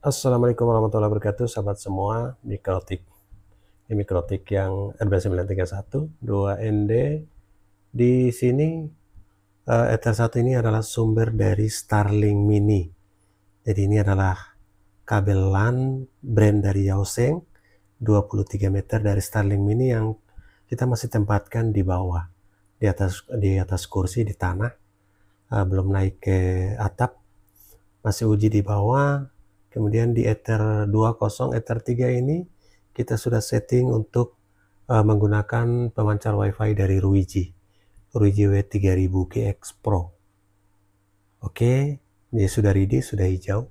Assalamualaikum warahmatullahi wabarakatuh, sahabat semua. Mikrotik. Ini mikrotik yang RB931 2ND. Di sini Ether 1 ini adalah sumber dari Starlink Mini. Jadi ini adalah kabel LAN brand dari Yaoseng 23 meter dari Starlink Mini yang kita masih tempatkan di bawah, di atas kursi di tanah, belum naik ke atap, masih uji di bawah. Kemudian di Ether 20, Ether 3 ini kita sudah setting untuk menggunakan pemancar WiFi dari Ruiji W3000GX Pro. Oke, ini sudah ready, sudah hijau.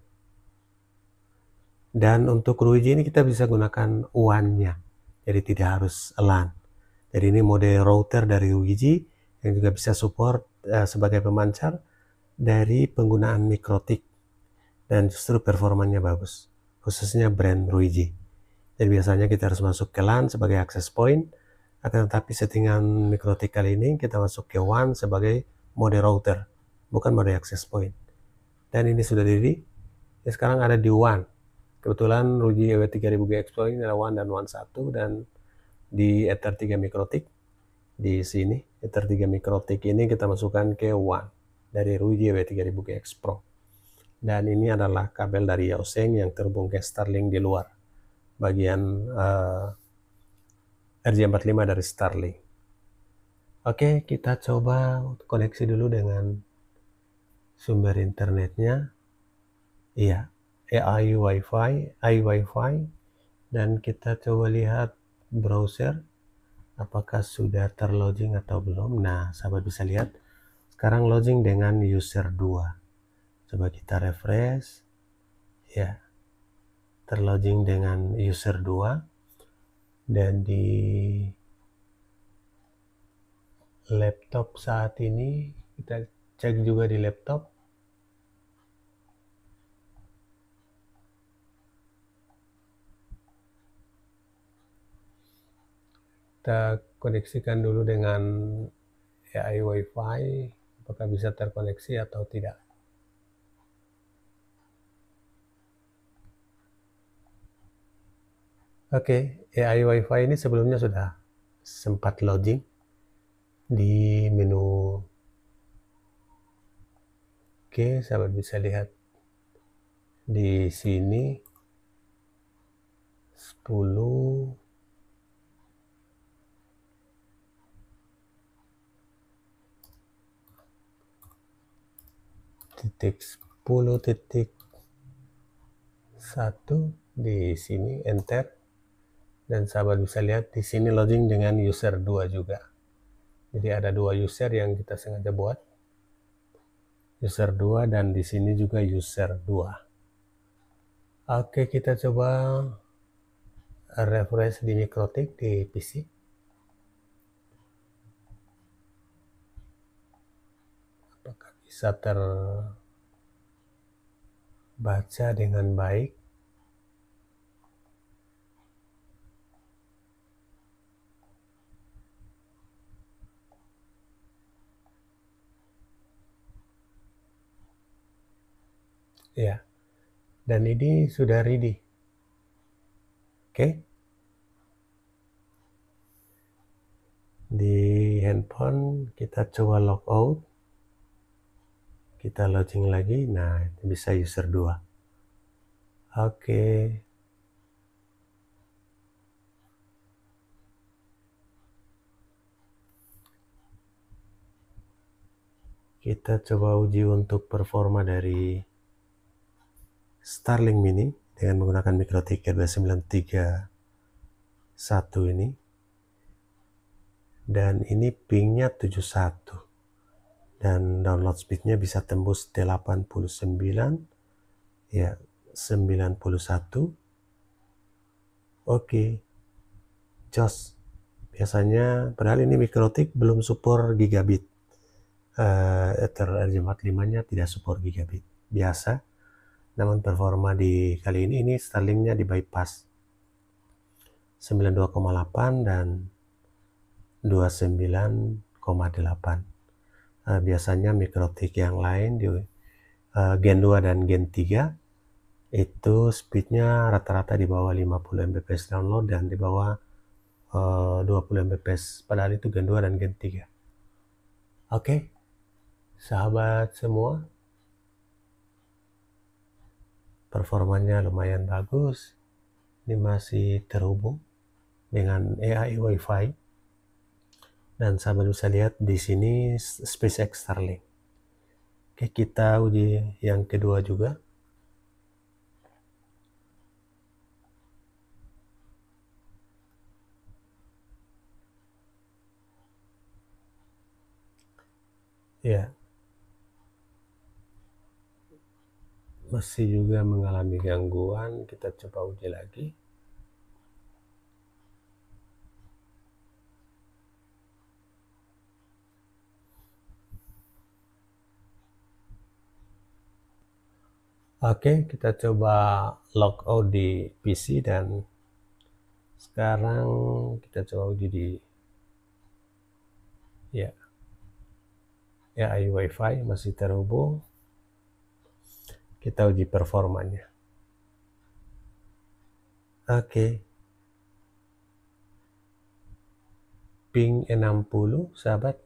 Dan untuk Ruiji ini kita bisa gunakan WAN-nya, jadi tidak harus LAN. Jadi ini mode router dari Ruiji yang juga bisa support sebagai pemancar dari penggunaan mikrotik. Dan justru performanya bagus, khususnya brand Ruiji. Jadi biasanya kita harus masuk ke LAN sebagai access point, akan tetapi settingan mikrotik kali ini kita masuk ke WAN sebagai mode router, bukan mode access point. Dan ini sudah ready. Ya, sekarang ada di WAN. Kebetulan Ruiji W3000GX Pro ini adalah WAN dan WAN 1, dan di Ether 3 mikrotik di sini, Ether 3 mikrotik ini kita masukkan ke WAN dari Ruiji W3000GX Pro. Dan ini adalah kabel dari Yaoseng yang terhubung ke Starlink di luar, bagian RJ45 dari Starlink. Oke, kita coba koneksi dulu dengan sumber internetnya. Iya, iWiFi, dan kita coba lihat browser apakah sudah terlogin atau belum. Nah, sahabat bisa lihat sekarang login dengan user 2. Coba kita refresh. Ya, terlogin dengan user 2. Dan di laptop saat ini kita cek juga di laptop. Kita koneksikan dulu dengan iWiFi, apakah bisa terkoneksi atau tidak. Oke, iWiFi ini sebelumnya sudah sempat login di menu. Oke, sahabat bisa lihat di sini 10 titik 10.1 di sini, enter. Dan sahabat bisa lihat di sini login dengan user 2 juga. Jadi ada 2 user yang kita sengaja buat. User 2 dan di sini juga user 2. Oke, kita coba refresh di mikrotik di PC. Apakah bisa terbaca dengan baik? Ya, dan ini sudah ready. Oke, di handphone kita coba logout, kita login lagi. Nah, bisa user 2. Oke, kita coba uji untuk performa dari Starlink Mini dengan menggunakan mikrotik RB931 ini. Dan ini pingnya 71. Dan download speednya bisa tembus 89, ya 91. Oke, jos. Biasanya, padahal ini mikrotik belum support gigabit. Ether RJ45 nya tidak support gigabit biasa. Namun performa di kali ini Starlinknya di bypass 92,8 dan 29,8. Biasanya mikrotik yang lain di Gen 2 dan Gen 3 itu speednya rata-rata di bawah 50 Mbps download dan di bawah 20 Mbps, padahal itu Gen 2 dan Gen 3. Oke, sahabat semua, performanya lumayan bagus. Ini masih terhubung dengan AI Wi-Fi, dan sahabat bisa lihat di sini SpaceX Starlink. Oke, kita uji yang kedua juga. Ya, masih juga mengalami gangguan. Kita coba uji lagi. Oke, kita coba logout di PC dan sekarang kita coba uji di AI Wi-Fi, masih terhubung. Kita uji performanya. Oke. Ping 60, sahabat.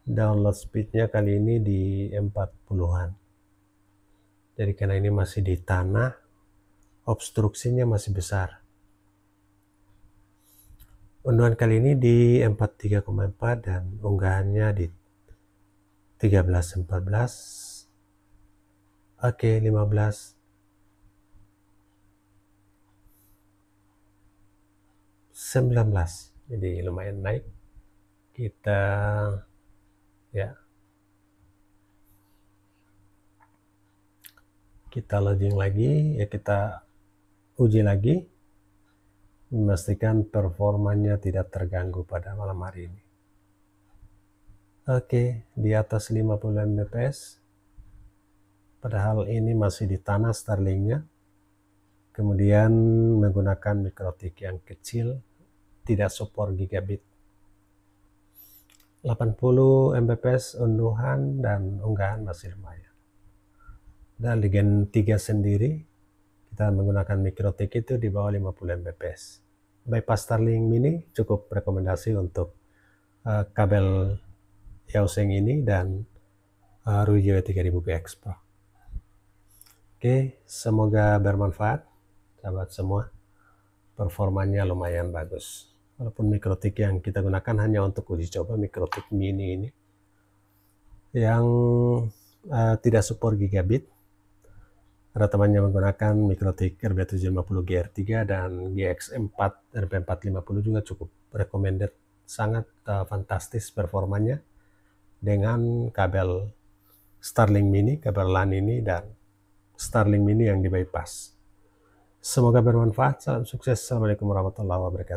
Download speednya kali ini di 40-an. Jadi karena ini masih di tanah, obstruksinya masih besar. Unduhan kali ini di 43,4 dan unggahannya di 13:14. Oke, 15. Jadi lumayan naik. Kita loading lagi, kita uji lagi, memastikan performanya tidak terganggu pada malam hari ini. Oke, di atas 50 Mbps, padahal ini masih di tanah Starlinknya. Kemudian menggunakan mikrotik yang kecil, tidak support gigabit. 80 Mbps unduhan dan unggahan masih lumayan. Dan di Gen 3 sendiri, kita menggunakan mikrotik itu di bawah 50 Mbps. Bypass Starlink Mini cukup rekomendasi untuk kabel Yaoseng ini dan Ruijie W3000BX Pro. Oke, semoga bermanfaat, sahabat semua. Performanya lumayan bagus. Walaupun mikrotik yang kita gunakan hanya untuk uji coba, mikrotik mini ini yang tidak support gigabit. Ada temannya menggunakan mikrotik RB750GR3 dan GX4 RB450 juga cukup recommended, sangat fantastis performanya dengan kabel Starlink Mini, kabel LAN ini dan Starlink Mini yang di bypass. Semoga bermanfaat, salam sukses, assalamualaikum warahmatullahi wabarakatuh.